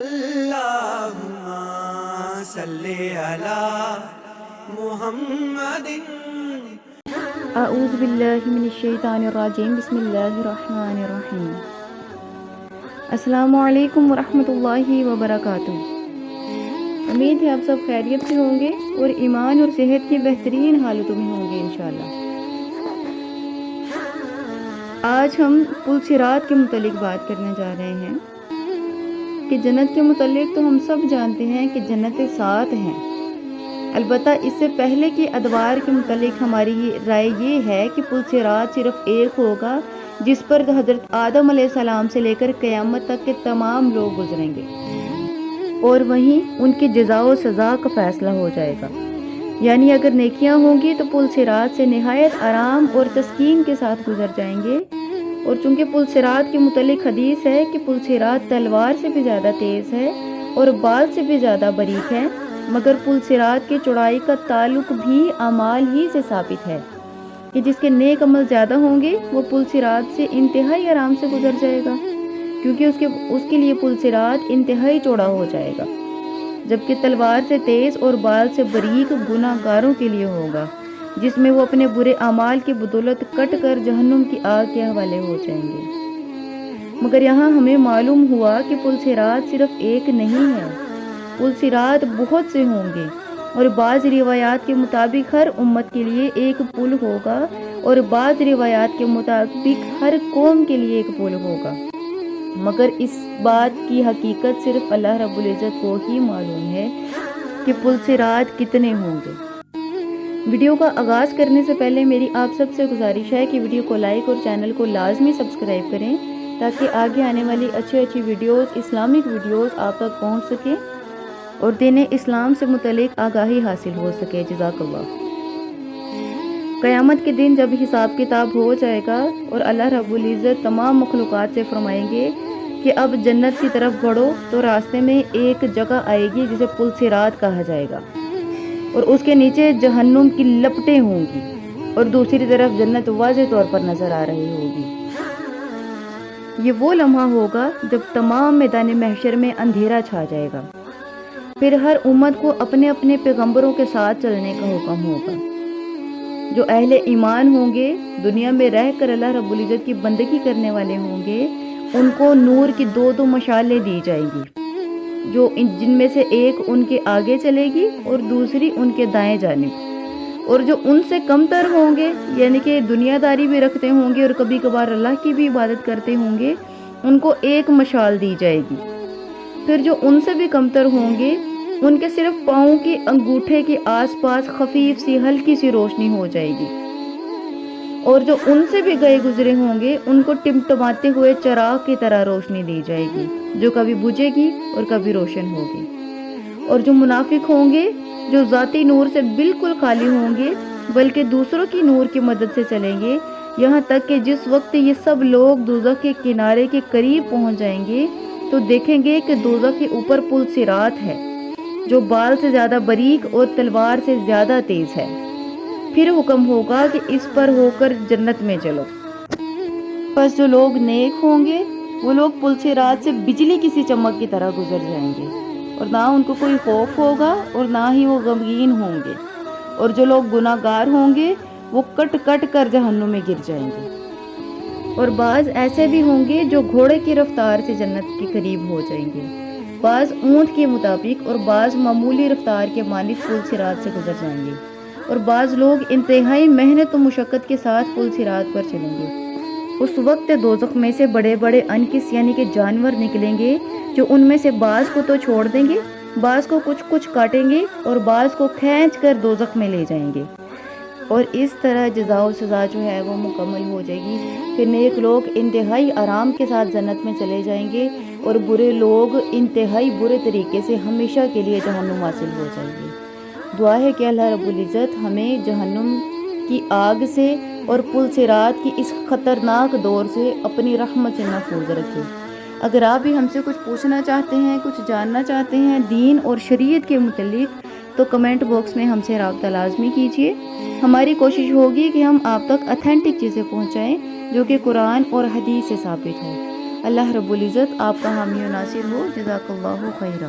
اللهم صل على محمد. اعوذ باللہ من الشیطان الرجیم. بسم اللہ الرحمن الرحیم. السلام علیکم ورحمۃ اللہ وبرکاتہ. امید ہے آپ سب خیریت سے ہوں گے اور ایمان اور صحت کی بہترین حالتوں میں ہوں گے انشاءاللہ. آج ہم پل صراط کے متعلق بات کرنے جا رہے ہیں کہ جنت کے متعلق تو ہم سب جانتے ہیں کہ جنت 7 ہیں. البتہ اس سے پہلے کے ادوار کے متعلق ہماری رائے یہ ہے کہ پل صراط صرف ایک ہوگا جس پر حضرت آدم علیہ السلام سے لے کر قیامت تک کے تمام لوگ گزریں گے اور وہیں ان کی جزا و سزا کا فیصلہ ہو جائے گا. یعنی اگر نیکیاں ہوں گی تو پل صراط سے نہایت آرام اور تسکین کے ساتھ گزر جائیں گے. اور چونکہ پل صراط کے متعلق حدیث ہے کہ پل صراط تلوار سے بھی زیادہ تیز ہے اور بال سے بھی زیادہ باریک ہے، مگر پل صراط کی چوڑائی کا تعلق بھی اعمال ہی سے ثابت ہے کہ جس کے نیک عمل زیادہ ہوں گے وہ پل صراط سے انتہائی آرام سے گزر جائے گا، کیونکہ اس کے لیے پل صراط انتہائی چوڑا ہو جائے گا. جبکہ تلوار سے تیز اور بال سے باریک گناہ گاروں کے لیے ہوگا، جس میں وہ اپنے برے اعمال کی بدولت کٹ کر جہنم کی آگ کے حوالے ہو جائیں گے. مگر یہاں ہمیں معلوم ہوا کہ پل صراط صرف ایک نہیں ہے، پل صراط بہت سے ہوں گے. اور بعض روایات کے مطابق ہر امت کے لیے ایک پل ہوگا اور بعض روایات کے مطابق ہر قوم کے لیے ایک پل ہوگا. مگر اس بات کی حقیقت صرف اللہ رب العزت کو ہی معلوم ہے کہ پل صراط کتنے ہوں گے. ویڈیو کا آغاز کرنے سے پہلے میری آپ سب سے گزارش ہے کہ ویڈیو کو لائک اور چینل کو لازمی سبسکرائب کریں تاکہ آگے آنے والی اچھی ویڈیوز، اسلامک ویڈیوز آپ تک پہنچ سکیں اور دین اسلام سے متعلق آگاہی حاصل ہو سکے. جزاک اللہ. قیامت کے دن جب حساب کتاب ہو جائے گا اور اللہ رب العزت تمام مخلوقات سے فرمائیں گے کہ اب جنت کی طرف بڑھو، تو راستے میں ایک جگہ آئے گی جسے پل صراط کہا جائے گا اور اس کے نیچے جہنم کی لپٹیں ہوں گی اور دوسری طرف جنت واضح طور پر نظر آ رہی ہوگی. یہ وہ لمحہ ہوگا جب تمام میدان محشر میں اندھیرا چھا جائے گا. پھر ہر امت کو اپنے اپنے پیغمبروں کے ساتھ چلنے کا حکم ہوگا. جو اہل ایمان ہوں گے، دنیا میں رہ کر اللہ رب العزت کی بندگی کرنے والے ہوں گے، ان کو نور کی 2 مشالیں دی جائیں گی، جن میں سے ایک ان کے آگے چلے گی اور دوسری ان کے دائیں جانب. اور جو ان سے کم تر ہوں گے، یعنی کہ دنیا داری بھی رکھتے ہوں گے اور کبھی کبھار اللہ کی بھی عبادت کرتے ہوں گے، ان کو ایک مشال دی جائے گی. پھر جو ان سے بھی کم تر ہوں گے، ان کے صرف پاؤں کے انگوٹھے کے آس پاس خفیف سی ہلکی سی روشنی ہو جائے گی. اور جو ان سے بھی گئے گزرے ہوں گے، ان کو ٹمٹماتے ہوئے چراغ کی طرح روشنی دی جائے گی جو کبھی بجھے گی اور کبھی روشن ہوگی. اور جو منافق ہوں گے، جو ذاتی نور سے بالکل خالی ہوں گے بلکہ دوسروں کی نور کی مدد سے چلیں گے، یہاں تک کہ جس وقت یہ سب لوگ دوزخ کے کنارے کے قریب پہنچ جائیں گے تو دیکھیں گے کہ دوزخ کے اوپر پل صراط ہے جو بال سے زیادہ باریک اور تلوار سے زیادہ تیز ہے. پھر حکم ہوگا کہ اس پر ہو کر جنت میں چلو. بس جو لوگ نیک ہوں گے وہ لوگ پل صراط سے بجلی کی سی چمک کی طرح گزر جائیں گے اور نہ ان کو کوئی خوف ہوگا اور نہ ہی وہ غمگین ہوں گے. اور جو لوگ گناہ گار ہوں گے وہ کٹ کٹ کر جہنم میں گر جائیں گے. اور بعض ایسے بھی ہوں گے جو گھوڑے کی رفتار سے جنت کے قریب ہو جائیں گے، بعض اونٹ کے مطابق اور بعض معمولی رفتار کے مانند پل صراط سے گزر جائیں گے. اور بعض لوگ انتہائی محنت و مشقت کے ساتھ پل صراط پر چلیں گے. اس وقت دوزخ میں سے بڑے بڑے انکس یعنی کہ جانور نکلیں گے جو ان میں سے بعض کو تو چھوڑ دیں گے، بعض کو کچھ کاٹیں گے اور بعض کو کھینچ کر دوزخ میں لے جائیں گے. اور اس طرح جزا و سزا جو ہے وہ مکمل ہو جائے گی. پھر نیک لوگ انتہائی آرام کے ساتھ جنت میں چلے جائیں گے اور برے لوگ انتہائی برے طریقے سے ہمیشہ کے لیے جہنم حاصل ہو جائیں گے. دعا ہے کہ اللہ رب العزت ہمیں جہنم کی آگ سے اور پل صراط کی اس خطرناک دور سے اپنی رحمت سے محفوظ رکھے. اگر آپ بھی ہم سے کچھ پوچھنا چاہتے ہیں، کچھ جاننا چاہتے ہیں دین اور شریعت کے متعلق، تو کمنٹ باکس میں ہم سے رابطہ لازمی کیجیے. ہماری کوشش ہوگی کہ ہم آپ تک اتھینٹک چیزیں پہنچائیں جو کہ قرآن اور حدیث سے ثابت ہوں. اللہ رب العزت آپ کا حامی و ناصر ہو. جزاک اللہ خیرہ.